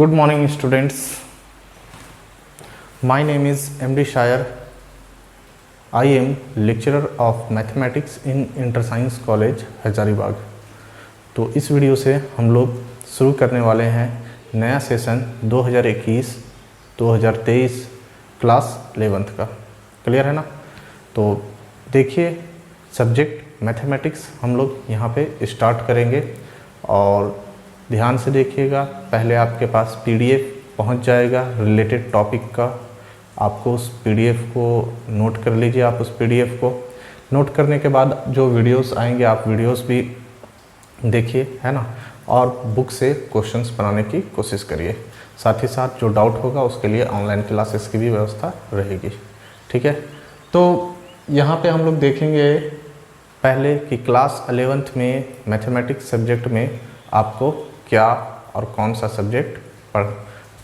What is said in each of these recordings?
Good morning, students. My name is MD Shire. I am lecturer of mathematics in inter-science college Hazaribagh. तो इस video से हम लोग शुरू करने वाले हैं नया सेशन 2021-2023 क्लास 11th का। क्लियर है ना? तो देखिए, सब्जेक्ट मैथमेटिक्स हम लोग यहाँ पे स्टार्ट करेंगे और ध्यान से देखिएगा। पहले आपके पास पीडीएफ पहुँच जाएगा रिलेटेड टॉपिक का। आपको उस पीडीएफ को नोट कर लीजिए। आप उस पीडीएफ को नोट करने के बाद जो वीडियोस आएंगे आप वीडियोस भी देखिए, है ना, और बुक से क्वेश्चंस बनाने की कोशिश करिए। साथ ही साथ जो डाउट होगा उसके लिए ऑनलाइन क्लासेस की भी व्यवस्था रहेगी। ठीक है, तो यहाँ पे हम लोग देखेंगे पहले कि क्लास 11th में मैथमेटिक्स सब्जेक्ट में आपको क्या और कौन सा सब्जेक्ट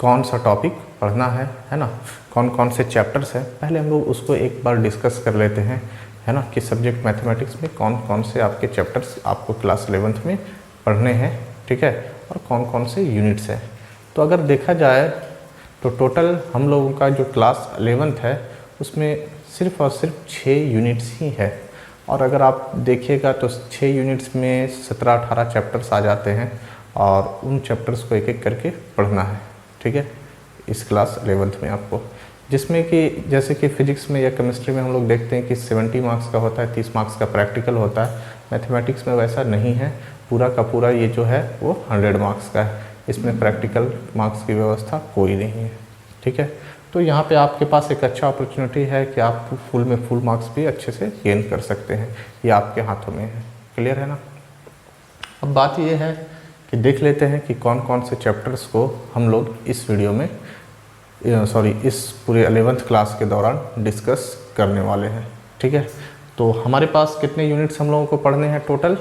कौन सा टॉपिक पढ़ना है ना, कौन कौन से चैप्टर्स हैं। पहले हम लोग उसको एक बार डिस्कस कर लेते हैं, है ना, कि सब्जेक्ट मैथमेटिक्स में कौन कौन से आपके चैप्टर्स आपको क्लास 11th में पढ़ने हैं। ठीक है, और कौन कौन से यूनिट्स हैं। तो अगर देखा जाए तो टोटल हम लोगों का जो क्लास 11th है उसमें सिर्फ और सिर्फ 6 यूनिट्स ही है। और अगर आप देखिएगा तो 6 यूनिट्स में 17-18 चैप्टर्स आ जाते हैं और उन चैप्टर्स को एक एक करके पढ़ना है। ठीक है, इस क्लास 11th में आपको, जिसमें कि जैसे कि फिजिक्स में या केमिस्ट्री में हम लोग देखते हैं कि 70 मार्क्स का होता है, 30 मार्क्स का प्रैक्टिकल होता है। मैथमेटिक्स में वैसा नहीं है, पूरा का पूरा ये जो है वो 100 मार्क्स का है। इसमें प्रैक्टिकल मार्क्स की व्यवस्था कोई नहीं है। ठीक है, तो यहाँ पे आपके पास एक अच्छा अपॉर्चुनिटी है कि आप फुल में फुल मार्क्स भी अच्छे से गेन कर सकते हैं। ये आपके हाथों में है। क्लियर है ना? अब बात ये है कि देख लेते हैं कि कौन कौन से चैप्टर्स को हम लोग इस वीडियो में इस पूरे 11th क्लास के दौरान डिस्कस करने वाले हैं। ठीक है, तो हमारे पास कितने यूनिट्स हम लोगों को पढ़ने हैं? टोटल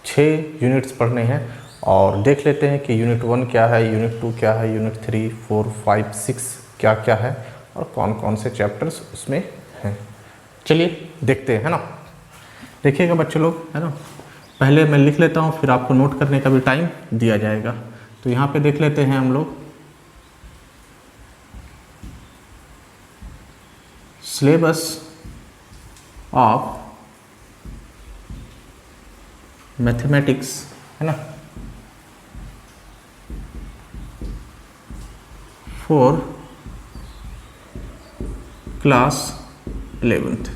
6 यूनिट्स पढ़ने हैं। और देख लेते हैं कि यूनिट 1 क्या है, यूनिट 2 क्या है, यूनिट 3, 4, 5, 6 क्या क्या है और कौन कौन से चैप्टर्स उसमें हैं। चलिए देखते हैं, है ना। देखिएगा बच्चे लोग, है ना, पहले मैं लिख लेता हूँ फिर आपको नोट करने का भी टाइम दिया जाएगा। तो यहाँ पे देख लेते हैं हम लोग सिलेबस ऑफ मैथमेटिक्स, है ना, फॉर क्लास 11th।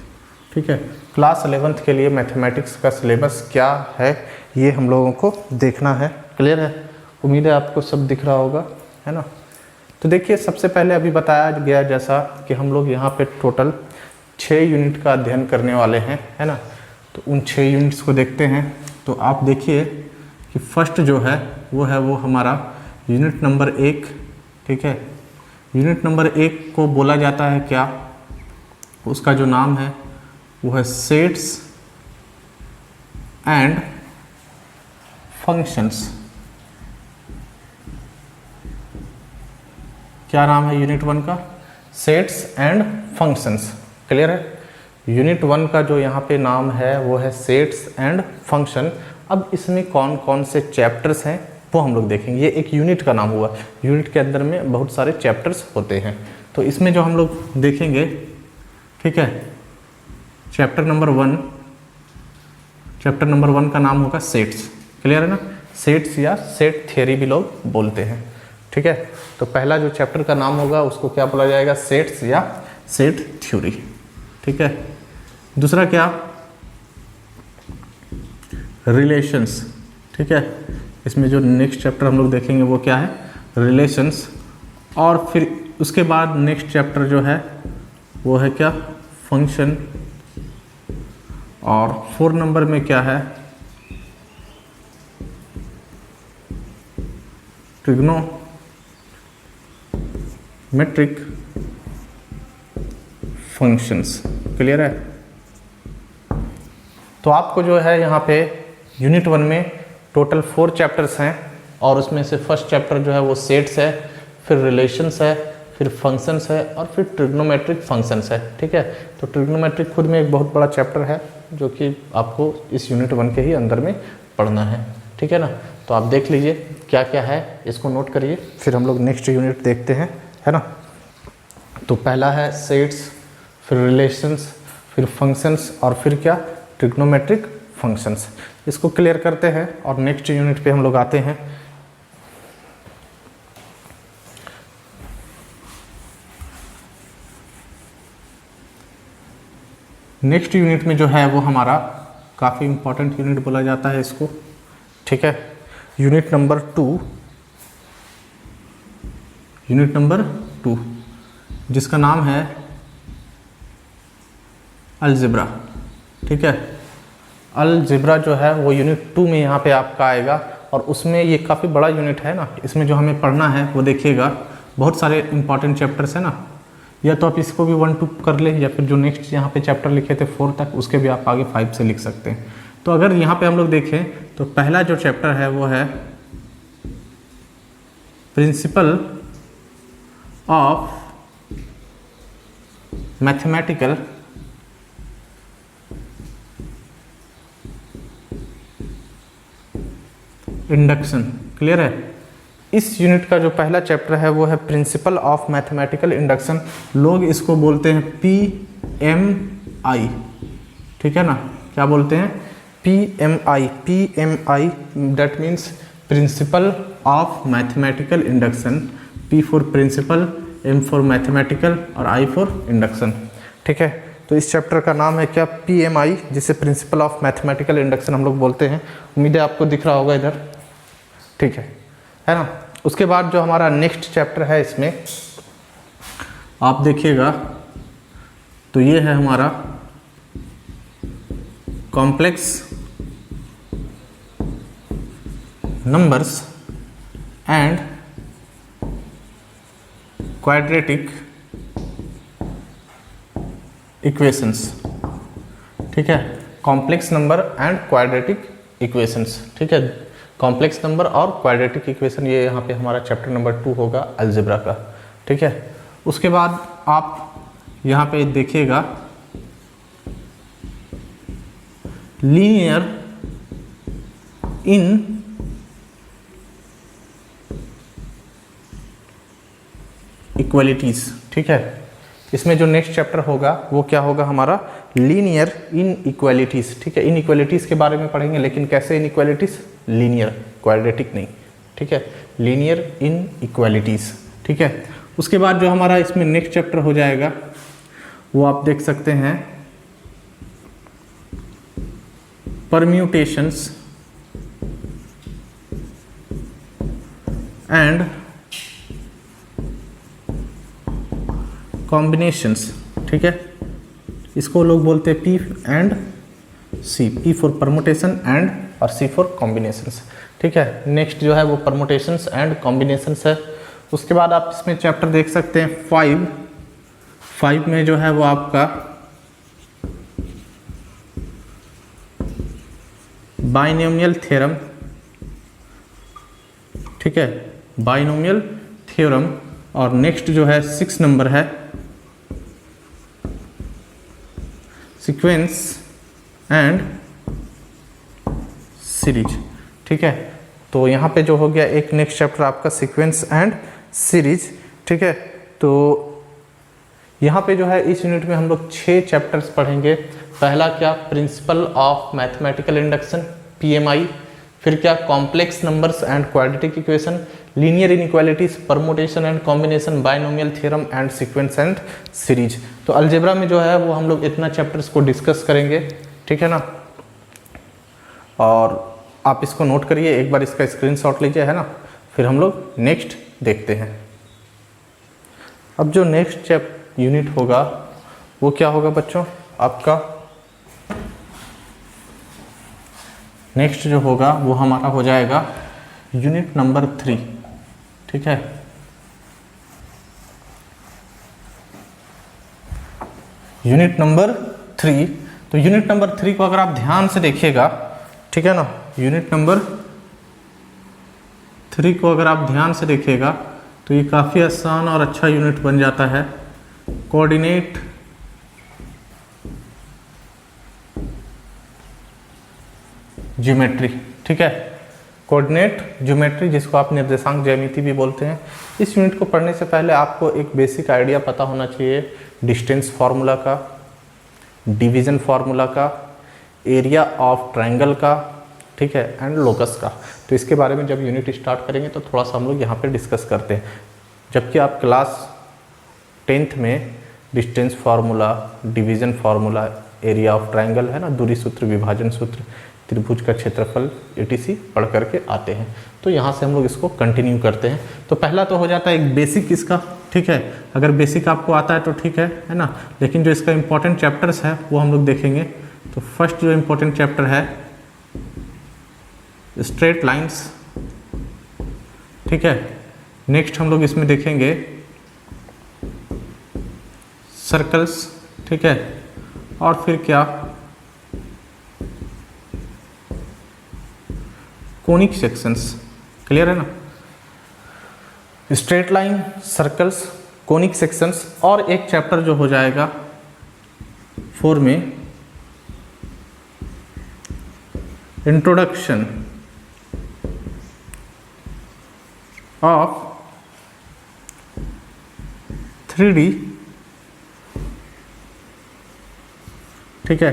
ठीक है, क्लास 11th के लिए मैथमेटिक्स का सिलेबस क्या है ये हम लोगों को देखना है। क्लियर है? उम्मीद है आपको सब दिख रहा होगा, है ना। तो देखिए, सबसे पहले अभी बताया गया जैसा कि हम लोग यहाँ पे टोटल 6 यूनिट का अध्ययन करने वाले हैं, है ना। तो उन 6 यूनिट्स को देखते हैं। तो आप देखिए कि फर्स्ट जो है वो हमारा यूनिट नंबर 1। ठीक है, यूनिट नंबर 1 को बोला जाता है क्या? उसका जो नाम है वो है सेट्स एंड फंक्शंस। क्या नाम है यूनिट 1 का? Sets and functions. क्लियर है? यूनिट 1 का जो यहाँ पे नाम है वो है सेट्स एंड फंक्शन। अब इसमें कौन कौन से चैप्टर्स हैं वो हम लोग देखेंगे। ये एक यूनिट का नाम हुआ, यूनिट के अंदर में बहुत सारे चैप्टर्स होते हैं। तो इसमें जो हम लोग देखेंगे, ठीक है, चैप्टर नंबर 1 का नाम होगा सेट्स। क्लियर है ना? सेट्स या सेट थ्योरी भी लोग बोलते हैं। ठीक है, तो पहला जो चैप्टर का नाम होगा उसको क्या बोला जाएगा? सेट्स या सेट थ्योरी। ठीक है, दूसरा क्या? रिलेशंस। ठीक है, इसमें जो नेक्स्ट चैप्टर हम लोग देखेंगे वो क्या है? रिलेशंस। और फिर उसके बाद नेक्स्ट चैप्टर जो है वो है क्या? फंक्शन। और 4 नंबर में क्या है? Trigonometric functions. क्लियर है? तो आपको जो है यहाँ पे यूनिट 1 में टोटल 4 चैप्टर्स हैं और उसमें से फर्स्ट चैप्टर जो है वो सेट्स है, फिर रिलेशंस है, फिर फंक्शंस है और फिर ट्रिग्नोमेट्रिक फंक्शंस है। ठीक है, तो ट्रिग्नोमेट्रिक खुद में एक बहुत बड़ा चैप्टर है जो कि आपको इस यूनिट 1 के ही अंदर में पढ़ना है। ठीक है ना। तो आप देख लीजिए क्या क्या है, इसको नोट करिए, फिर हम लोग नेक्स्ट यूनिट देखते हैं, है ना। तो पहला है सेट्स, फिर रिलेशंस, फिर फंक्शंस और फिर क्या, ट्रिग्नोमेट्रिक फंक्शंस। इसको क्लियर करते हैं और नेक्स्ट यूनिट पे हम लोग आते हैं। नेक्स्ट यूनिट में जो है वो हमारा काफ़ी इंपॉर्टेंट यूनिट बोला जाता है इसको, ठीक है। यूनिट नंबर 2 जिसका नाम है अलजेब्रा, ठीक है। अलजेब्रा जो है वो यूनिट 2 में यहाँ पे आपका आएगा और उसमें ये काफ़ी बड़ा यूनिट है ना। इसमें जो हमें पढ़ना है वो देखिएगा, बहुत सारे इंपॉर्टेंट चैप्टर्स हैं ना। या तो आप इसको भी 1 2 कर ले, या फिर जो नेक्स्ट यहाँ पे चैप्टर लिखे थे 4 तक, उसके भी आप आगे 5 से लिख सकते हैं। तो अगर यहाँ पे हम लोग देखें तो पहला जो चैप्टर है वो है principal of mathematical induction. Clear है। इस यूनिट का जो पहला चैप्टर है वो है प्रिंसिपल ऑफ मैथमेटिकल इंडक्शन। लोग इसको बोलते हैं PMI, ठीक है ना। क्या बोलते हैं? PMI that means principle of mathematical induction. P for principle, M for mathematical और I फॉर इंडक्शन, ठीक है। तो इस चैप्टर का नाम है क्या, PMI, जिसे प्रिंसिपल ऑफ मैथमेटिकल इंडक्शन हम लोग बोलते हैं। उम्मीद है आपको दिख रहा होगा इधर, ठीक है ना। उसके बाद जो हमारा नेक्स्ट चैप्टर है इसमें आप देखिएगा तो ये है हमारा complex numbers and quadratic equations, ठीक है। Complex number and quadratic equations, ठीक है। कॉम्प्लेक्स नंबर और क्वाड्रेटिक इक्वेशन, ये यहाँ पे हमारा चैप्टर नंबर 2 होगा अलजेब्रा का, ठीक है। उसके बाद आप यहाँ पे देखिएगा लीनियर इन इक्वलिटीज, ठीक है। इसमें जो नेक्स्ट चैप्टर होगा वो क्या होगा हमारा, लीनियर इन इक्वलिटीज, ठीक है। इन इक्वलिटीज के बारे में पढ़ेंगे, लेकिन कैसे इन इक्वलिटीज, लीनियर, क्वाड्रेटिक नहीं, ठीक है। लीनियर इन इक्वलिटीज, ठीक है। उसके बाद जो हमारा इसमें नेक्स्ट चैप्टर हो जाएगा वो आप देख सकते हैं परम्यूटेशंस एंड कॉम्बिनेशंस, ठीक है। इसको लोग बोलते हैं P and C, P for permutation and और C फॉर कॉम्बिनेशंस, ठीक है। नेक्स्ट जो है वो परमुटेशंस एंड कॉम्बिनेशंस है। उसके बाद आप इसमें चैप्टर देख सकते हैं 5 में जो है वो आपका बाइनोमियल थ्योरम, ठीक है, बाइनोमियल थ्योरम। और नेक्स्ट जो है 6 नंबर है सीक्वेंस एंड सीरीज, ठीक है। तो यहाँ पे जो हो गया एक नेक्स्ट चैप्टर आपका सीक्वेंस एंड सीरीज, ठीक है। तो यहाँ पे जो है इस यूनिट में हम लोग 6 चैप्टर्स पढ़ेंगे। पहला क्या, principal of mathematical induction PMI, फिर क्या, complex numbers and quadratic equation, linear inequalities, permutation and combination, binomial theorem and sequence and series. तो अलजेब्रा में जो है वो हम लोग इतना चैप्टर्स को डिस्कस करेंगे, ठीक है ना। और आप इसको नोट करिए, एक बार इसका स्क्रीनशॉट लीजिए, है ना। फिर हम लोग नेक्स्ट देखते हैं। अब जो नेक्स्ट यूनिट होगा वो क्या होगा बच्चों, आपका नेक्स्ट जो होगा वो हमारा हो जाएगा यूनिट नंबर 3, ठीक है। यूनिट नंबर 3, तो यूनिट नंबर 3 को अगर आप ध्यान से देखिएगा, ठीक है ना, यूनिट नंबर 3 को अगर आप ध्यान से देखिएगा तो ये काफ़ी आसान और अच्छा यूनिट बन जाता है। कोऑर्डिनेट ज्योमेट्री, ठीक है। कोऑर्डिनेट ज्योमेट्री, जिसको आप निर्देशांक ज्यामिति भी बोलते हैं। इस यूनिट को पढ़ने से पहले आपको एक बेसिक आइडिया पता होना चाहिए डिस्टेंस फार्मूला का, डिवीजन फार्मूला का, एरिया ऑफ ट्रायंगल का, ठीक है, एंड लोकस का। तो इसके बारे में जब यूनिट स्टार्ट करेंगे तो थोड़ा सा हम लोग यहाँ पे डिस्कस करते हैं। जबकि आप क्लास 10th में distance formula, division formula, area of triangle है ना, दूरी सूत्र, विभाजन सूत्र, त्रिभुज का क्षेत्रफल etc पढ़ करके आते हैं। तो यहाँ से हम लोग इसको कंटिन्यू करते हैं। तो पहला तो हो जाता है एक बेसिक इसका, ठीक है, अगर बेसिक आपको आता है तो ठीक है ना, लेकिन जो इसका इंपॉर्टेंट चैप्टर्स है वो हम लोग देखेंगे। तो फर्स्ट जो इंपॉर्टेंट चैप्टर है स्ट्रेट लाइंस, ठीक है। नेक्स्ट हम लोग इसमें देखेंगे सर्कल्स, ठीक है, और फिर क्या कोनिक सेक्शंस। क्लियर है ना, straight line, circles, conic sections, और एक चैप्टर जो हो जाएगा 4 में इंट्रोडक्शन ऑफ 3D, ठीक है,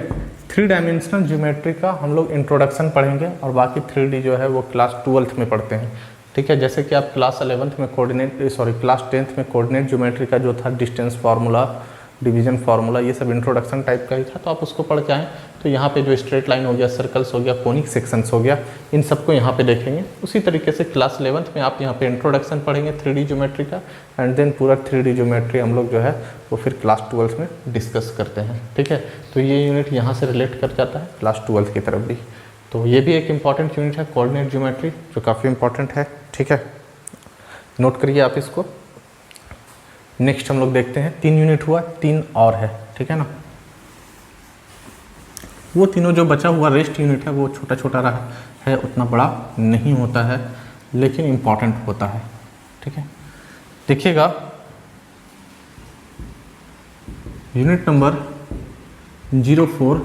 3 डायमेंशनल ज्योमेट्री का हम लोग इंट्रोडक्शन पढ़ेंगे, और बाकी 3D जो है वो क्लास 12th में पढ़ते हैं, ठीक है। जैसे कि आप क्लास 11th में क्लास 10th में कोऑर्डिनेट ज्योमेट्री का जो था डिस्टेंस फार्मूला, डिवीजन फार्मूला, ये सब इंट्रोडक्शन टाइप का ही था, तो आप उसको पढ़ के आएँ। तो यहाँ पे जो स्ट्रेट लाइन हो गया, सर्कल्स हो गया, कोनिक सेक्शंस हो गया, इन सबको यहाँ पे देखेंगे। उसी तरीके से क्लास 11th में आप यहाँ पे इंट्रोडक्शन पढ़ेंगे 3D ज्योमेट्री का, एंड देन पूरा 3D ज्योमेट्री हम लोग जो है वो फिर क्लास 12th में डिस्कस करते हैं, ठीक है। तो ये यूनिट यहाँ से रिलेट कर जाता है क्लास 12th की तरफ भी। तो ये भी एक इम्पॉर्टेंट यूनिट है कोऑर्डिनेट ज्योमेट्री, जो काफ़ी इंपॉर्टेंट है, ठीक है, नोट करिए आप इसको। नेक्स्ट हम लोग देखते हैं 3 यूनिट हुआ, 3 और है, ठीक है ना। वो तीनों जो बचा हुआ रेस्ट यूनिट है वो छोटा छोटा रहा है, उतना बड़ा नहीं होता है, लेकिन इम्पॉर्टेंट होता है, ठीक है। देखिएगा यूनिट नंबर 04,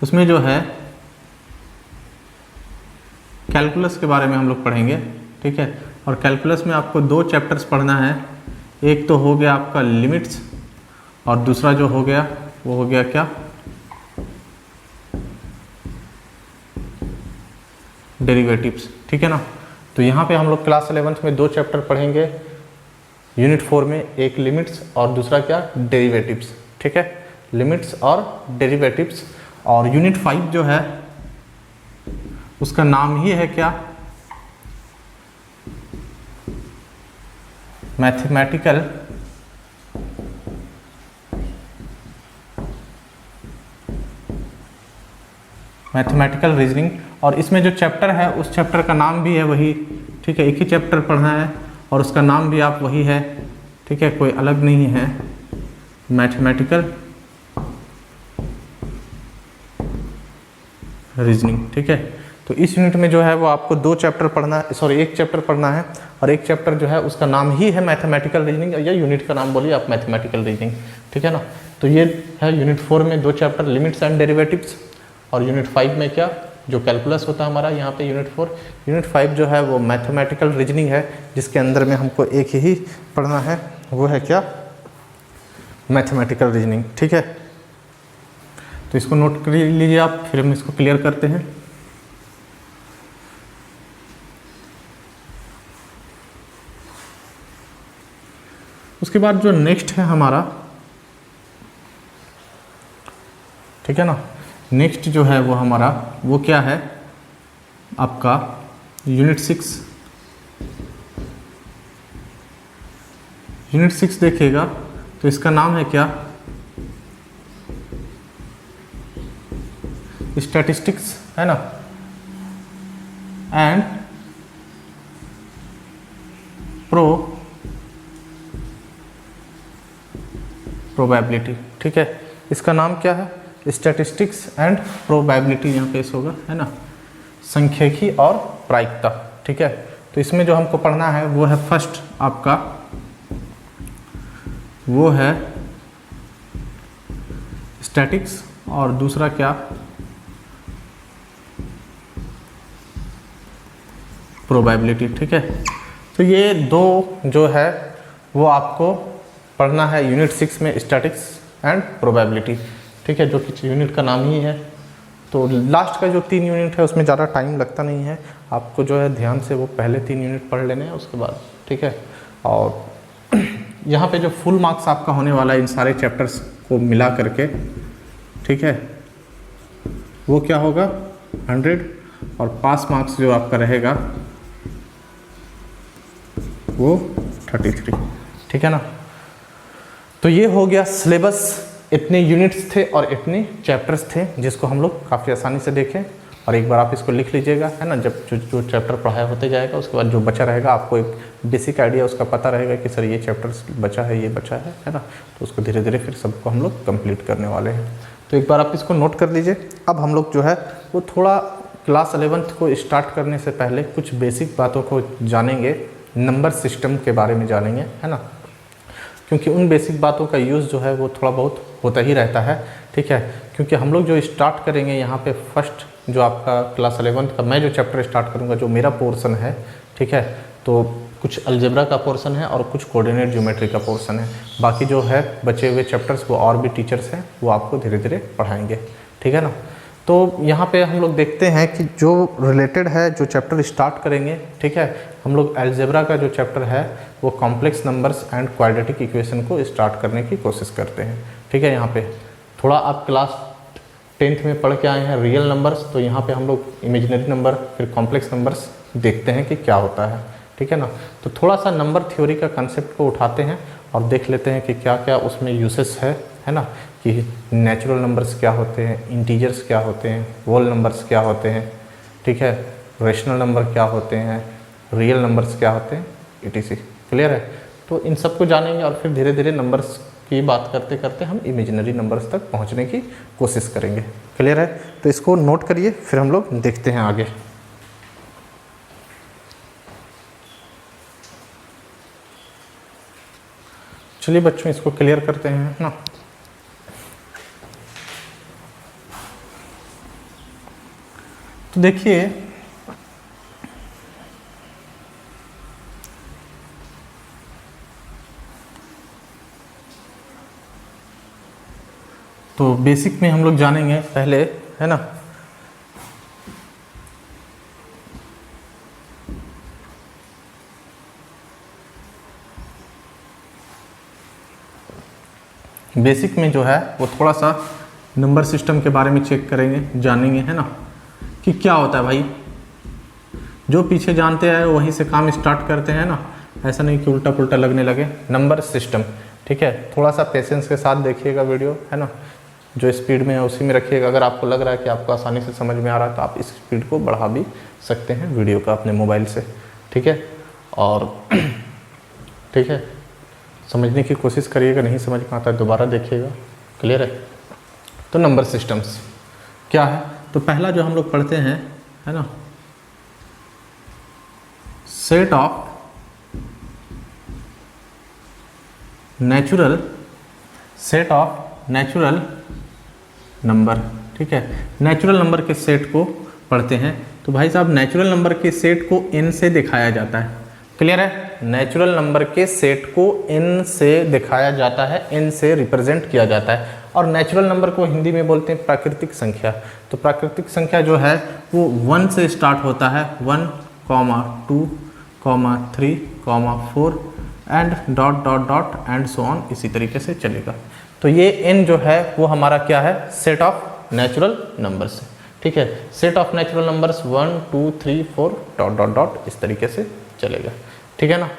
उसमें जो है कैलकुलस के बारे में हम लोग पढ़ेंगे, ठीक है। और कैलकुलस में आपको 2 चैप्टर्स पढ़ना है। एक तो हो गया आपका लिमिट्स, और दूसरा जो हो गया वो हो गया क्या, डेरिवेटिव्स, ठीक है ना। तो यहाँ पे हम लोग क्लास 11th में 2 चैप्टर पढ़ेंगे। यूनिट 4 में एक लिमिट्स और दूसरा क्या, डेरिवेटिव्स, ठीक है, लिमिट्स और डेरिवेटिव्स। और यूनिट 5 जो है उसका नाम ही है क्या, मैथमेटिकल रीजनिंग। और इसमें जो चैप्टर है उस चैप्टर का नाम भी है वही, ठीक है, एक ही चैप्टर पढ़ना है और उसका नाम भी आप वही है, ठीक है, कोई अलग नहीं है, मैथमेटिकल रीजनिंग, ठीक है। तो इस यूनिट में जो है वो आपको 2 चैप्टर पढ़ना है, एक चैप्टर पढ़ना है, और एक चैप्टर जो है उसका नाम ही है मैथमेटिकल रीजनिंग, या यूनिट का नाम बोलिए आप मैथमेटिकल रीजनिंग, ठीक है ना। तो ये है यूनिट 4 में 2 चैप्टर, लिमिट्स एंड डेरिवेटिव्स। और यूनिट 5 में क्या, जो कैलकुलस होता है हमारा यहाँ पे यूनिट 4। यूनिट 5 जो है वो मैथमेटिकल रीजनिंग है, जिसके अंदर में हमको एक ही पढ़ना है, वो है क्या, मैथमेटिकल रीजनिंग, ठीक है। तो इसको नोट कर लीजिए आप, फिर हम इसको क्लियर करते हैं। उसके बाद जो नेक्स्ट है हमारा, ठीक है ना, नेक्स्ट जो है वो हमारा वो क्या है आपका यूनिट 6। यूनिट 6 देखिएगा तो इसका नाम है क्या, स्टैटिस्टिक्स, है ना, एंड प्रोबेबिलिटी, ठीक है। इसका नाम क्या है, स्टैटिस्टिक्स एंड प्रोबेबिलिटी, यहाँ पे इस होगा, है ना, सांख्यिकी और प्रायिकता, ठीक है। तो इसमें जो हमको पढ़ना है वो है फर्स्ट आपका वो है स्टैटिक्स, और दूसरा क्या, प्रोबेबिलिटी। ठीक है, तो ये दो जो है वो आपको पढ़ना है यूनिट 6 में, स्टैटिक्स एंड प्रोबेबिलिटी। ठीक है, जो कि यूनिट का नाम ही है। तो लास्ट का जो 3 यूनिट है उसमें ज़्यादा टाइम लगता नहीं है, आपको जो है ध्यान से वो पहले 3 यूनिट पढ़ लेने हैं उसके बाद। ठीक है, और यहाँ पे जो फुल मार्क्स आपका होने वाला है इन सारे चैप्टर्स को मिला करके, ठीक है, वो क्या होगा 100, और पास मार्क्स जो आपका रहेगा वो 33। ठीक है ना, तो ये हो गया सिलेबस। इतने यूनिट्स थे और इतने चैप्टर्स थे जिसको हम लोग काफ़ी आसानी से देखें, और एक बार आप इसको लिख लीजिएगा, है ना। जब जो चैप्टर पढ़ाया होते जाएगा उसके बाद जो बचा रहेगा आपको एक बेसिक आइडिया उसका पता रहेगा कि सर ये चैप्टर्स बचा है, ये बचा है ना। तो उसको धीरे धीरे फिर सबको हम लोग कंप्लीट करने वाले हैं। तो एक बार आप इसको नोट कर लीजिए। अब हम लोग जो है वो थोड़ा क्लास 11th को स्टार्ट करने से पहले कुछ बेसिक बातों को जानेंगे, नंबर सिस्टम के बारे में जानेंगे, है ना, क्योंकि उन बेसिक बातों का यूज़ जो है वो थोड़ा बहुत होता ही रहता है। ठीक है, क्योंकि हम लोग जो स्टार्ट करेंगे यहाँ पे फर्स्ट जो आपका क्लास 11th का मैं जो चैप्टर स्टार्ट करूँगा, जो मेरा पोर्शन है, ठीक है, तो कुछ अलजेब्रा का पोर्शन है और कुछ कोऑर्डिनेट ज्योमेट्री का पोर्शन है। बाकी जो है बचे हुए चैप्टर्स वो और भी टीचर्स हैं वो आपको धीरे धीरे पढ़ाएंगे। ठीक है ना, तो यहाँ पे हम लोग देखते हैं कि जो रिलेटेड है, जो चैप्टर स्टार्ट करेंगे, ठीक है, हम लोग अलजेब्रा का जो चैप्टर है वो complex numbers and quadratic equation को स्टार्ट करने की कोशिश करते हैं। ठीक है, यहाँ पे थोड़ा आप क्लास 10th में पढ़ के आए हैं रियल नंबर्स, तो यहाँ पे हम लोग इमेजिनरी नंबर फिर कॉम्प्लेक्स नंबर्स देखते हैं कि क्या होता है। ठीक है ना, तो थोड़ा सा नंबर थ्योरी का कंसेप्ट को उठाते हैं और देख लेते हैं कि क्या क्या उसमें यूसेस है ना, कि नेचुरल नंबर्स क्या होते हैं, इंटीजर्स क्या होते हैं, होल नंबर्स क्या होते हैं, ठीक है, रेशनल नंबर क्या होते हैं, रियल नंबर्स क्या होते हैं, etc। क्लियर है, तो इन सब को जानेंगे और फिर धीरे धीरे नंबर्स की बात करते करते हम इमेजिनरी नंबर्स तक पहुंचने की कोशिश करेंगे। क्लियर है, तो इसको नोट करिए, फिर हम लोग देखते हैं आगे। चलिए बच्चों इसको क्लियर करते हैं ना। तो देखिए तो बेसिक में हम लोग जानेंगे पहले, है ना, बेसिक में जो है वो थोड़ा सा नंबर सिस्टम के बारे में चेक करेंगे, जानेंगे, है ना, कि क्या होता है भाई। जो पीछे जानते हैं वहीं से काम स्टार्ट करते हैं ना, ऐसा नहीं कि उल्टा पुल्टा लगने लगे। नंबर सिस्टम, ठीक है, थोड़ा सा पेशेंस के साथ देखिएगा वीडियो, है ना, जो स्पीड में है उसी में रखिएगा। अगर आपको लग रहा है कि आपको आसानी से समझ में आ रहा है तो आप इस स्पीड को बढ़ा भी सकते हैं वीडियो का अपने मोबाइल से। ठीक है, और ठीक है, समझने की कोशिश करिएगा, नहीं समझ में आता है दोबारा देखिएगा। क्लियर है, तो नंबर सिस्टम्स क्या है, तो पहला जो हम लोग पढ़ते हैं, है ना, सेट ऑफ नेचुरल नंबर। ठीक है, नेचुरल नंबर के सेट को पढ़ते हैं। तो भाई साहब नेचुरल नंबर के सेट को n से दिखाया जाता है। क्लियर है, नेचुरल नंबर के सेट को n से दिखाया जाता है, n से रिप्रेजेंट किया जाता है। और नेचुरल नंबर को हिंदी में बोलते हैं प्राकृतिक संख्या। तो प्राकृतिक संख्या जो है वो 1 से स्टार्ट होता है, 1, 2, 3, 4 and dot dot dot and so on, इसी तरीके से चलेगा। तो ये n जो है वो हमारा क्या है, सेट ऑफ नेचुरल नंबर्स है। ठीक है, set of natural numbers 1, 2, 3, 4 dot dot dot इस तरीके से चलेगा। ठीक है ना,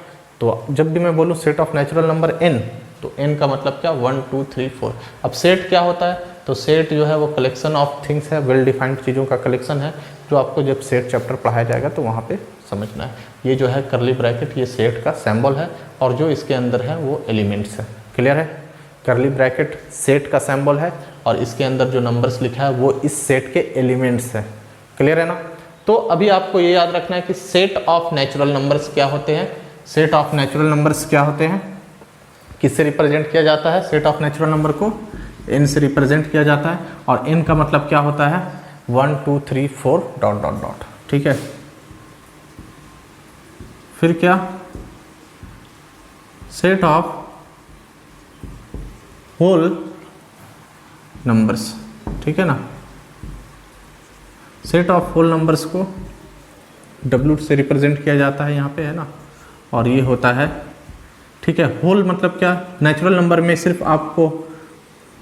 तो जब भी मैं बोलूँ set of natural number n, तो n का मतलब क्या, 1, 2, 3, 4। अब सेट क्या होता है, तो सेट जो है वो कलेक्शन ऑफ थिंग्स है, वेल डिफाइंड चीज़ों का कलेक्शन है, जो आपको जब सेट चैप्टर पढ़ाया जाएगा तो वहाँ पे समझना है। ये जो है करली ब्रैकेट, ये सेट का सिंबल है, और जो इसके अंदर है वो एलिमेंट्स है। क्लियर है, करली ब्रैकेट सेट का सिंबल है और इसके अंदर जो नंबर्स लिखा है वो इस सेट के एलिमेंट्स है। क्लियर है ना, तो अभी आपको ये याद रखना है कि सेट ऑफ नेचुरल नंबर्स क्या होते हैं। सेट ऑफ नेचुरल नंबर्स क्या होते हैं, किससे रिप्रेजेंट किया जाता है, सेट ऑफ नेचुरल नंबर को n से रिप्रेजेंट किया जाता है, और n का मतलब क्या होता है, 1, 2, 3, 4 डॉट डॉट डॉट। ठीक है, फिर क्या, सेट ऑफ होल नंबर्स, ठीक है ना। सेट ऑफ होल नंबर्स को W से रिप्रेजेंट किया जाता है यहाँ पे, है ना। और ये होता है, ठीक है, होल मतलब क्या, नेचुरल नंबर में सिर्फ आपको,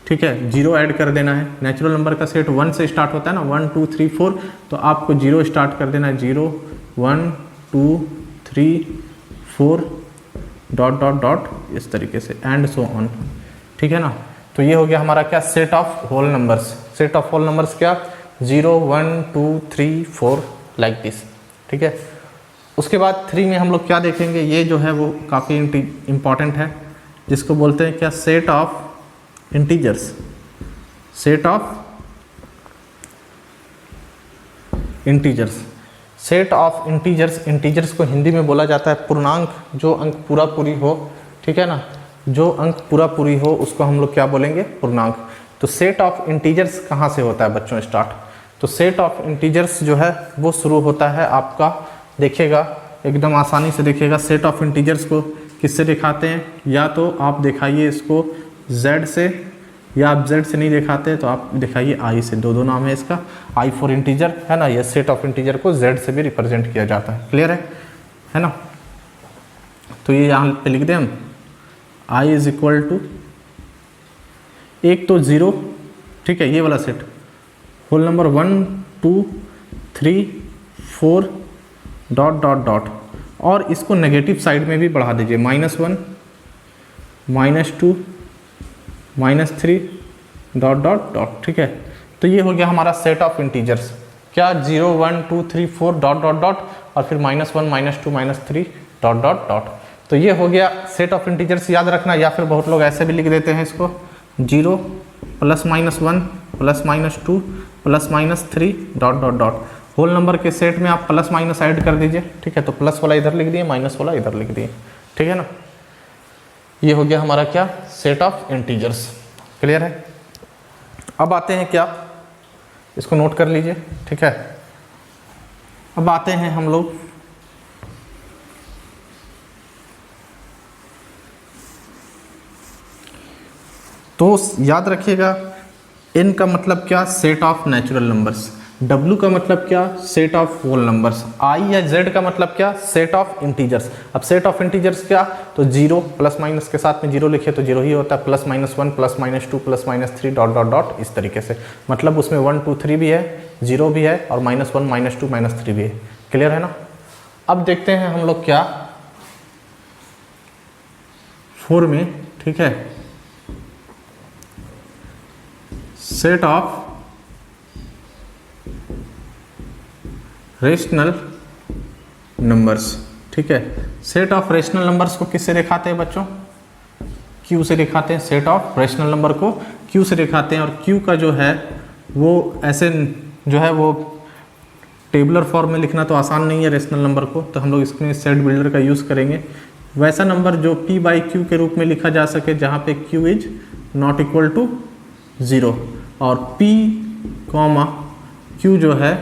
ठीक है, 0 ऐड कर देना है। नेचुरल नंबर का सेट 1 से स्टार्ट होता है ना, 1 2 3 4, तो आपको 0 स्टार्ट कर देना है, 0 1 2 3 4 डॉट डॉट डॉट इस तरीके से एंड सो ऑन, ठीक है ना। तो ये हो गया हमारा क्या, set of whole numbers. Set of whole numbers क्या, 0 1 2 3 4 लाइक दिस, ठीक है। उसके बाद 3 में हम लोग क्या देखेंगे, ये जो है वो काफ़ी इम्पॉर्टेंट है, जिसको बोलते हैं क्या, set of integers. Set of integers, set of integers. Integers को हिंदी में बोला जाता है पूर्णांक, जो अंक पूरा पूरी हो, ठीक है ना, जो अंक पूरा पूरी हो उसको हम लोग क्या बोलेंगे, पूर्णांक। तो सेट ऑफ इंटीजर्स कहाँ से होता है बच्चों स्टार्ट, तो सेट ऑफ इंटीजर्स जो है वो शुरू होता है आपका, देखिएगा एकदम आसानी से देखिएगा, सेट ऑफ इंटीजर्स को किससे दिखाते हैं, या तो आप दिखाइए इसको z से, या आप z से नहीं दिखाते तो आप दिखाइए i से, दो नाम है इसका, i फॉर इंटीजर, है ना। ये सेट ऑफ इंटीजर को z से भी रिप्रेजेंट किया जाता है, क्लियर है ना। तो ये यहाँ पे लिख दें हम, i इज इक्वल टू, एक तो 0, ठीक है, ये वाला set, whole number 1 2 3 4 dot dot dot, और इसको नेगेटिव साइड में भी बढ़ा दीजिए, -1 -2 -3 डॉट डॉट डॉट, ठीक है। तो ये हो गया हमारा सेट ऑफ इंटीजर्स, क्या, 0 1 2 3 4 डॉट डॉट डॉट, और फिर -1 -2 -3 डॉट डॉट डॉट। तो ये हो गया सेट ऑफ इंटीजर्स, याद रखना। या फिर बहुत लोग ऐसे भी लिख देते हैं इसको, 0 +-1 +-2 +-3 dot dot dot. Whole number के सेट में आप प्लस माइनस ऐड कर दीजिए, ठीक है। तो प्लस वाला इधर लिख दिए, माइनस वाला इधर लिख दिए, ठीक है ना। ये हो गया हमारा क्या, सेट ऑफ इंटीजर्स, क्लियर है। अब आते हैं क्या, इसको नोट कर लीजिए, ठीक है। अब आते हैं हम लोग तो याद रखिएगा, n का मतलब क्या, set of natural numbers, W का मतलब क्या, set of whole numbers, I या Z का मतलब क्या, सेट ऑफ इंटीजर्स। अब सेट ऑफ इंटीजर्स क्या, तो 0 प्लस माइनस के साथ में 0 लिखे तो 0 ही होता है, +-1 +-2 +-3 डॉट डॉट डॉट इस तरीके से, मतलब उसमें 1 2 3 भी है, 0 भी है, और -1 -2 -3 भी है, क्लियर है ना। अब देखते हैं हम लोग क्या 4 में, ठीक है, सेट ऑफ रेशनल नंबर्स, ठीक है। सेट ऑफ रेशनल नंबर्स को किससे दिखाते हैं बच्चों, Q से दिखाते हैं। सेट ऑफ रेशनल नंबर को Q से दिखाते हैं, और Q का जो है वो ऐसे जो है वो टेबुलर फॉर्म में लिखना तो आसान नहीं है रेशनल नंबर को, तो हम लोग इसमें सेट बिल्डर का यूज़ करेंगे। वैसा नंबर जो P/Q के रूप में लिखा जा सके, जहाँ पे Q is not equal to 0, और P, Q जो है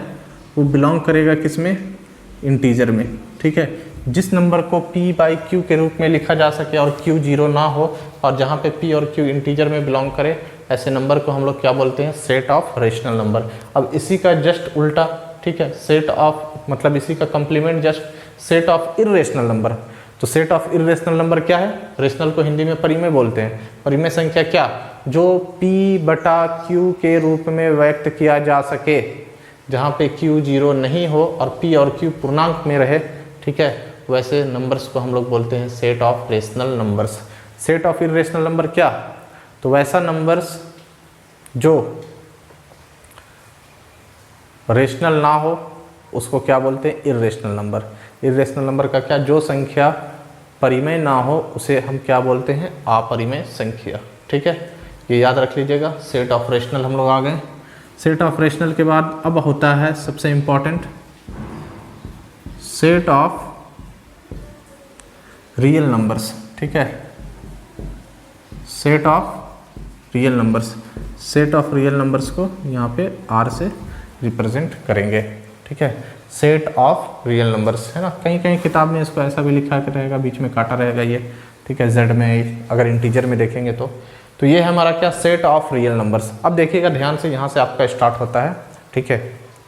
वो बिलोंग करेगा किस में, इंटीजर में, ठीक है। जिस नंबर को P/Q के रूप में लिखा जा सके और Q 0 ना हो, और जहाँ पे P और Q इंटीजर में बिलोंग करे, ऐसे नंबर को हम लोग क्या बोलते हैं, सेट ऑफ रेशनल नंबर। अब इसी का जस्ट उल्टा, ठीक है, सेट ऑफ मतलब इसी का complement just set of irrational number. तो सेट ऑफ इर्रेशनल नंबर क्या है, रेशनल को हिंदी में परिमेय बोलते हैं। परिमेय संख्या क्या, जो P/Q के रूप में व्यक्त किया जा सके, जहाँ पे Q 0 नहीं हो और P और Q पूर्णांक में रहे, ठीक है, वैसे नंबर्स को हम लोग बोलते हैं set of rational numbers. Set of irrational number क्या, तो वैसा नंबर्स जो रेशनल ना हो उसको क्या बोलते हैं, इर्रेशनल नंबर। इर्रेशनल नंबर का क्या, जो संख्या परिमेय ना हो उसे हम क्या बोलते हैं, अपरिमेय संख्या, ठीक है। ये याद रख लीजिएगा। सेट ऑफ रेशनल हम लोग आ गए। सेट ऑफ रेशनल के बाद अब होता है सबसे important, set of real numbers, ठीक है। Set of real numbers, set of real numbers को यहाँ पे R से रिप्रेजेंट करेंगे, ठीक है। सेट ऑफ रियल नंबर्स, है ना। कहीं कहीं किताब में इसको ऐसा भी लिखा रहेगा, बीच में काटा रहेगा ये, ठीक है, जेड में, अगर इंटीजर में देखेंगे तो ये है हमारा क्या, सेट ऑफ रियल नंबर्स। अब देखिएगा ध्यान से, यहाँ से आपका स्टार्ट होता है, ठीक है।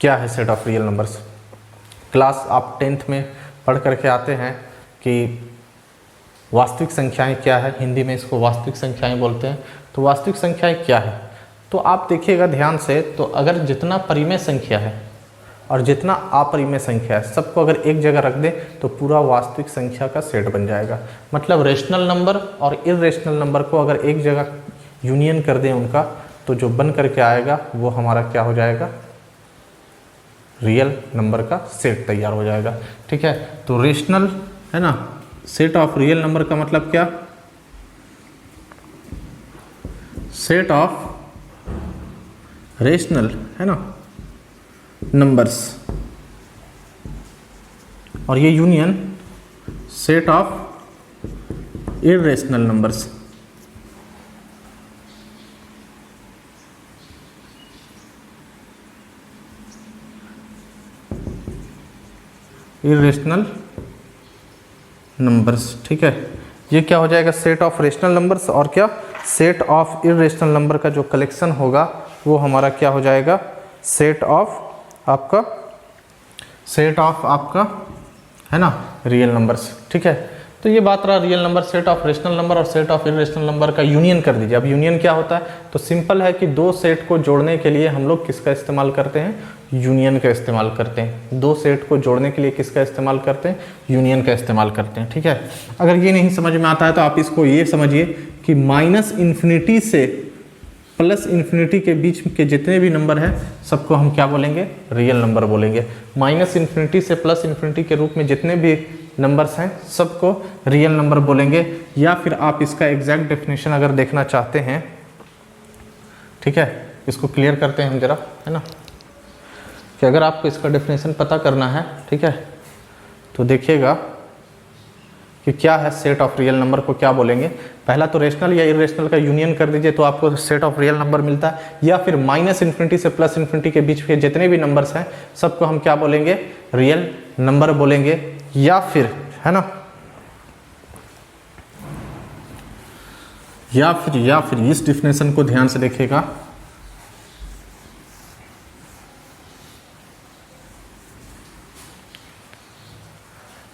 क्या है set of real numbers? Class आप 10th में पढ़ करके आते हैं कि वास्तविक संख्याएं क्या है, हिंदी में इसको वास्तविक संख्याएं बोलते हैं। तो वास्तविक संख्याएं क्या है, तो आप देखिएगा ध्यान से, तो अगर जितना परिमेय संख्या है और जितना अपरिमेय संख्या है, सबको अगर एक जगह रख दें तो पूरा वास्तविक संख्या का सेट बन जाएगा। मतलब रेशनल नंबर और इरेशनल नंबर को अगर एक जगह यूनियन कर दें उनका, तो जो बन करके आएगा वो हमारा क्या हो जाएगा, रियल नंबर का सेट तैयार हो जाएगा, ठीक है। तो रेशनल, है ना, सेट ऑफ रियल नंबर का मतलब क्या, सेट ऑफ रेशनल, है ना, नंबर्स, और ये union set of irrational numbers. Irrational numbers, ठीक है। ये क्या हो जाएगा, सेट ऑफ रेशनल नंबर्स, और क्या, सेट ऑफ इरेशनल नंबर का जो कलेक्शन होगा वो हमारा क्या हो जाएगा, सेट ऑफ आपका है ना, रियल नंबर्स, ठीक है। तो ये बात रहा real number, set of rational number और सेट ऑफ इरेशनल नंबर का यूनियन कर दीजिए। अब यूनियन क्या होता है, तो सिंपल है कि दो सेट को जोड़ने के लिए हम लोग किसका इस्तेमाल करते हैं, यूनियन का इस्तेमाल करते हैं। दो सेट को जोड़ने के लिए किसका इस्तेमाल करते हैं, यूनियन का इस्तेमाल करते हैं, ठीक है। अगर ये नहीं समझ में आता है तो आप इसको ये समझिए कि माइनस इन्फिनिटी से प्लस इन्फिनिटी के बीच के जितने भी नंबर हैं सबको हम क्या बोलेंगे, रियल नंबर बोलेंगे। माइनस इन्फिनिटी से प्लस इन्फिनिटी के रूप में जितने भी नंबर्स हैं सबको रियल नंबर बोलेंगे। या फिर आप इसका एग्जैक्ट डेफिनेशन अगर देखना चाहते हैं, ठीक है, इसको क्लियर करते हैं हम जरा, है ना, कि अगर आपको इसका डेफिनेशन पता करना है, ठीक है, तो देखिएगा कि क्या है सेट ऑफ रियल नंबर को क्या बोलेंगे। पहला तो रेशनल या इरेशनल का यूनियन कर दीजिए तो आपको सेट ऑफ रियल नंबर मिलता है। या फिर माइनस इन्फिनिटी से प्लस इन्फिनिटी के बीच के जितने भी नंबर्स हैं सबको हम क्या बोलेंगे, रियल नंबर बोलेंगे। या फिर, है ना, या फिर इस डेफिनेशन को ध्यान से देखिएगा,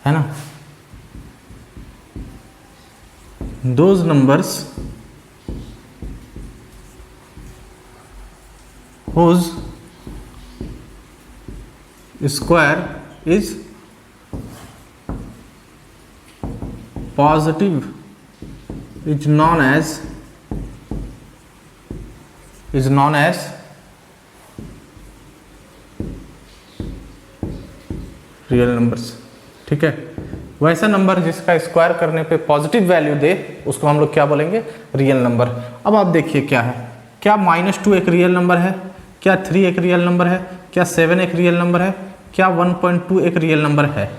है ना, those numbers whose square is positive is known as real numbers, ठीक है। वैसा नंबर जिसका स्क्वायर करने पे पॉजिटिव वैल्यू दे उसको हम लोग क्या बोलेंगे, रियल नंबर। अब आप देखिए क्या है, क्या -2 एक रियल नंबर है, क्या 3 एक रियल नंबर है, क्या 7 एक रियल नंबर है, क्या 1.2 एक रियल नंबर है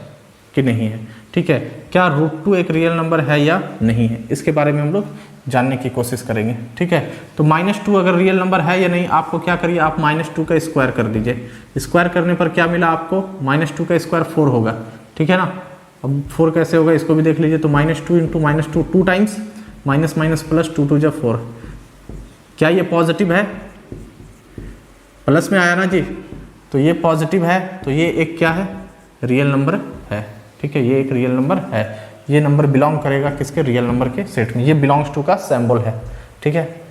कि नहीं है, ठीक है। क्या √2 एक रियल नंबर है या नहीं है, इसके बारे में हम लोग जानने की कोशिश करेंगे, ठीक है। तो -2 अगर रियल नंबर है या नहीं, आपको क्या करिए, आप -2 का स्क्वायर कर दीजिए। स्क्वायर करने पर क्या मिला आपको, -2 का स्क्वायर 4 होगा, ठीक है ना। अब 4 कैसे होगा इसको भी देख लीजिए। तो -2 into -2 2 times, minus minus plus 2 2 4। क्या ये पॉजिटिव है, प्लस में आया ना जी, तो ये पॉजिटिव है, तो ये एक क्या है, रियल नंबर है, ठीक है। ये एक रियल नंबर है, ये नंबर बिलोंग करेगा किसके, रियल नंबर के सेट में। ये बिलोंग्स टू का सिंबल है, ठीक है।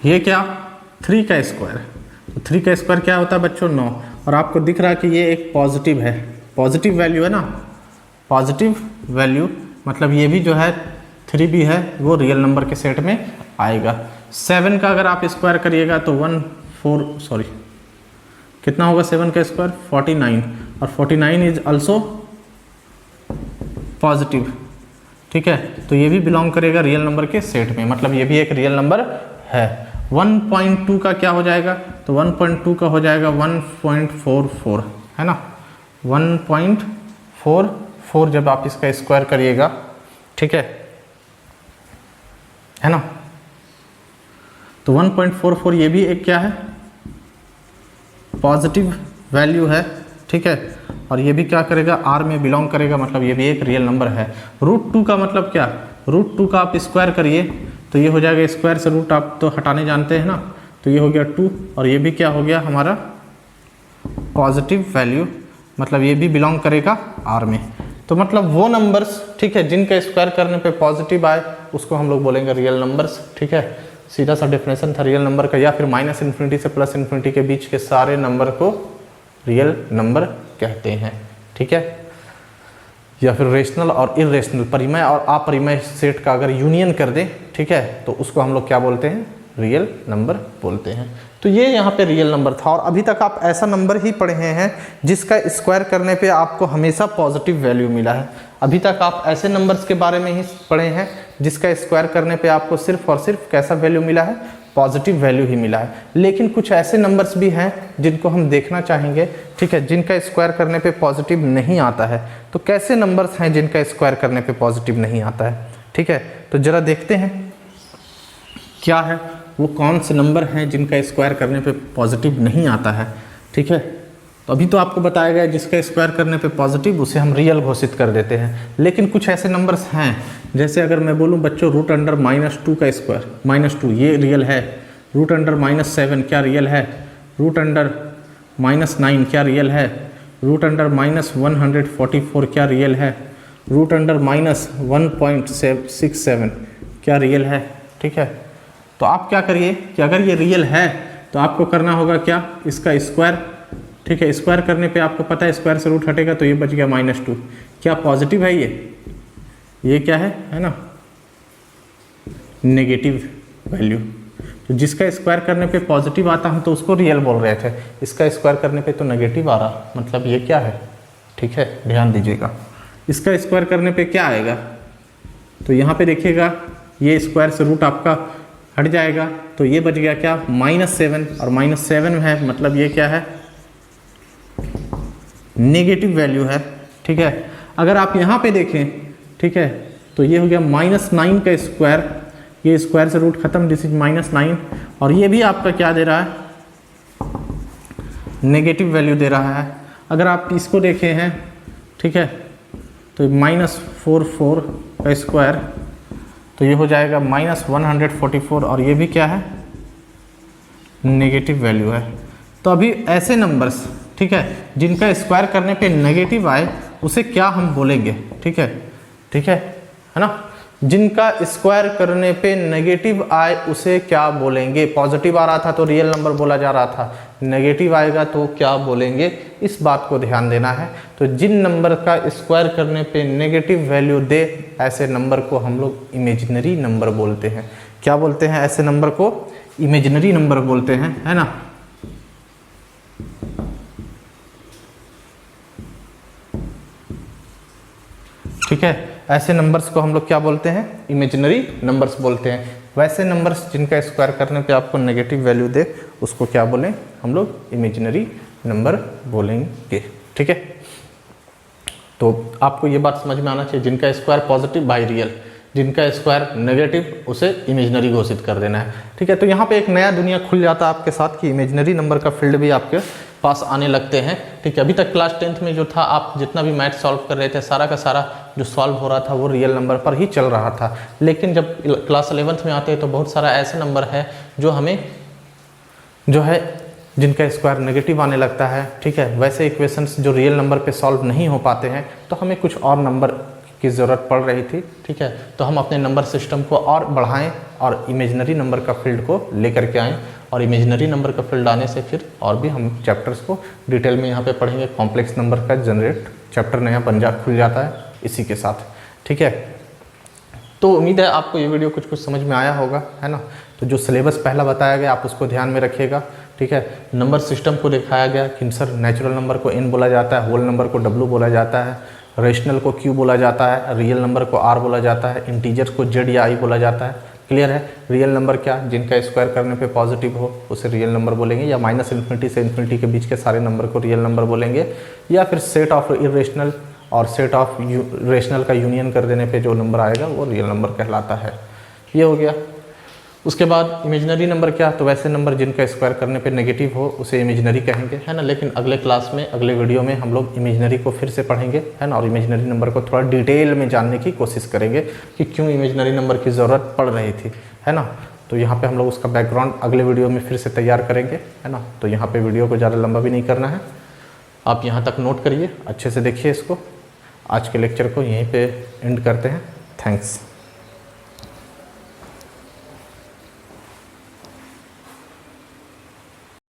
ये क्या, 3 का स्क्वायर, तो 3 का स्क्वायर क्या होता है बच्चों, 9। और आपको दिख रहा है कि ये एक पॉजिटिव है, पॉजिटिव वैल्यू है ना, पॉजिटिव वैल्यू, मतलब ये भी जो है 3 भी है, वो रियल नंबर के सेट में आएगा। 7 का अगर आप स्क्वायर करिएगा तो कितना होगा 7 का स्क्वायर, 49, और 49 इज ऑल्सो पॉजिटिव, ठीक है। तो ये भी बिलोंग करेगा रियल नंबर के सेट में, मतलब ये भी एक रियल नंबर है। 1.2 का क्या हो जाएगा, तो 1.2 का हो जाएगा 1.44, है ना, 1.44 जब आप इसका स्क्वायर करिएगा, ठीक है ना। तो 1.44 ये भी एक क्या है, पॉजिटिव वैल्यू है, ठीक है। और ये भी क्या करेगा, आर में बिलोंग करेगा, मतलब ये भी एक रियल नंबर है। √2 का मतलब क्या, √2 का आप स्क्वायर करिए तो ये हो जाएगा, स्क्वायर से रूट आप तो हटाने जानते हैं ना, तो ये हो गया 2, और ये भी क्या हो गया हमारा पॉजिटिव वैल्यू, मतलब ये भी बिलोंग करेगा आर में। तो मतलब वो नंबर्स, ठीक है, जिनका स्क्वायर करने पे पॉजिटिव आए उसको हम लोग बोलेंगे रियल नंबर्स, ठीक है। सीधा सा डेफिनेशन था रियल नंबर का। या फिर -∞ से +∞ के बीच के सारे नंबर को रियल नंबर कहते हैं, ठीक है। या फिर रेशनल और इरेशनल, परिमेय और अपरिमेय सेट का अगर यूनियन कर दें, ठीक है, तो उसको हम लोग क्या बोलते हैं, रियल नंबर बोलते हैं। तो ये यहाँ पे रियल नंबर था। और अभी तक आप ऐसा नंबर ही पढ़े हैं जिसका स्क्वायर करने पे आपको हमेशा पॉजिटिव वैल्यू मिला है। अभी तक आप ऐसे नंबर्स के बारे में ही पढ़े हैं जिसका स्क्वायर करने पे आपको सिर्फ और सिर्फ कैसा वैल्यू मिला है, पॉजिटिव वैल्यू ही मिला है। लेकिन कुछ ऐसे नंबर्स भी हैं जिनको हम देखना चाहेंगे, ठीक है, जिनका स्क्वायर करने पे पॉजिटिव नहीं आता है। तो कैसे नंबर्स हैं जिनका स्क्वायर करने पे पॉजिटिव नहीं आता है, ठीक है। तो जरा देखते हैं क्या है वो, कौन से नंबर हैं जिनका स्क्वायर करने पे पॉजिटिव नहीं आता है, ठीक है। तो अभी तो आपको बताया गया जिसका स्क्वायर करने पे पॉजिटिव उसे हम रियल घोषित कर देते हैं। लेकिन कुछ ऐसे नंबर्स हैं, जैसे अगर मैं बोलूं बच्चों √2 का स्क्वायर, -2 ये रियल है, √7 क्या रियल है, √-9 क्या रियल है, √-144 क्या रियल है, √-1.67 क्या रियल है, ठीक है। तो आप क्या करिए कि अगर ये रियल है तो आपको करना होगा क्या, इसका स्क्वायर, ठीक है। स्क्वायर करने पे आपको पता है स्क्वायर से रूट हटेगा तो ये बच गया -2, क्या पॉजिटिव है ये क्या है ना, नेगेटिव वैल्यू। तो जिसका स्क्वायर करने पे पॉजिटिव आता हूँ तो उसको रियल बोल रहे थे, इसका स्क्वायर करने पे तो नेगेटिव आ रहा, मतलब ये क्या है, ठीक है, ध्यान दीजिएगा। इसका स्क्वायर करने पे क्या आएगा, तो यहाँ पे देखिएगा ये स्क्वायर से रूट आपका हट जाएगा तो ये बच गया क्या, -7, और -7 है, मतलब ये क्या है, नेगेटिव वैल्यू है, ठीक है। अगर आप यहाँ पे देखें, ठीक है, तो ये हो गया -9 का स्क्वायर, ये स्क्वायर से रूट खत्म, दिस इज -9, और ये भी आपका क्या दे रहा है, नेगेटिव वैल्यू दे रहा है। अगर आप इसको देखे हैं, ठीक है, तो -44 का स्क्वायर, तो ये हो जाएगा -144, और ये भी क्या है, नेगेटिव वैल्यू है। तो अभी ऐसे नंबर्स, ठीक है, जिनका स्क्वायर करने पे नेगेटिव आए उसे क्या हम बोलेंगे, ठीक है, ठीक है ना। जिनका स्क्वायर करने पे नेगेटिव आए उसे क्या बोलेंगे, पॉजिटिव आ रहा था तो रियल नंबर बोला जा रहा था, नेगेटिव आएगा तो क्या बोलेंगे, इस बात को ध्यान देना है। तो जिन नंबर का स्क्वायर करने पे नेगेटिव वैल्यू दे ऐसे नंबर को हम लोग इमेजिनरी नंबर बोलते हैं। क्या बोलते हैं, ऐसे नंबर को इमेजिनरी नंबर बोलते हैं, है ना। ठीक है, ऐसे नंबर्स को हम लोग क्या बोलते हैं, इमेजिनरी नंबर्स बोलते हैं। वैसे नंबर्स जिनका स्क्वायर करने पे आपको नेगेटिव वैल्यू दे उसको क्या बोलें, हम लोग इमेजिनरी नंबर बोलेंगे, ठीक है। तो आपको ये बात समझ में आना चाहिए, जिनका स्क्वायर पॉजिटिव बाई रियल, जिनका स्क्वायर नेगेटिव उसे इमेजिनरी घोषित कर देना है, ठीक है। तो यहाँ पे एक नया दुनिया खुल जाता है आपके साथ कि इमेजिनरी नंबर का फील्ड भी आपके पास आने लगते हैं, ठीक है। अभी तक क्लास 10th में जो था, आप जितना भी मैथ सॉल्व कर रहे थे सारा का सारा जो सॉल्व हो रहा था वो रियल नंबर पर ही चल रहा था। लेकिन जब क्लास 11th में आते हैं तो बहुत सारा ऐसे नंबर है जो हमें जो है जिनका स्क्वायर नेगेटिव आने लगता है, ठीक है। वैसे इक्वेशंस जो रियल नंबर पे सॉल्व नहीं हो पाते हैं तो हमें कुछ और नंबर की ज़रूरत पड़ रही थी, ठीक है। तो हम अपने नंबर सिस्टम को और बढ़ाएं और इमेजिनरी नंबर का फील्ड को लेकर के आएँ, और इमेजिनरी नंबर का फील्ड आने से फिर और भी हम चैप्टर्स को डिटेल में यहाँ पे पढ़ेंगे। कॉम्प्लेक्स नंबर का जनरेट चैप्टर नया खुल जाता है इसी के साथ, ठीक है। तो उम्मीद है आपको ये वीडियो कुछ समझ में आया होगा, है ना। तो जो सिलेबस पहला बताया गया आप उसको ध्यान में रखिएगा, ठीक है। नंबर सिस्टम को दिखाया गया कि सर नेचुरल नंबर को n बोला जाता है, होल नंबर को w बोला जाता है, रेशनल को q बोला जाता है, रियल नंबर को r बोला जाता है, इंटीजर्स को z या i बोला जाता है। क्लियर है। रियल नंबर क्या, जिनका स्क्वायर करने पे पॉजिटिव हो उसे रियल नंबर बोलेंगे, या -∞ से इन्फिनिटी के बीच के सारे नंबर को रियल नंबर बोलेंगे, या फिर सेट ऑफ इरेशनल और सेट ऑफ रेशनल का यूनियन कर देने पे जो नंबर आएगा वो रियल नंबर कहलाता है। ये हो गया। उसके बाद इमेजिनरी नंबर क्या, तो वैसे नंबर जिनका स्क्वायर करने पे नेगेटिव हो उसे इमेजिनरी कहेंगे, है ना। लेकिन अगले क्लास में, अगले वीडियो में हम लोग इमेजिनरी को फिर से पढ़ेंगे, है ना, और इमेजिनरी नंबर को थोड़ा डिटेल में जानने की कोशिश करेंगे कि क्यों इमेजिनरी नंबर की ज़रूरत पड़ रही थी, है ना। तो यहाँ पे हम लोग उसका बैकग्राउंड अगले वीडियो में फिर से तैयार करेंगे, है ना। तो यहाँ पे वीडियो को ज़्यादा लंबा भी नहीं करना है, आप यहाँ तक नोट करिए, अच्छे से देखिए इसको। आज के लेक्चर को यहीं पे एंड करते हैं। थैंक्स।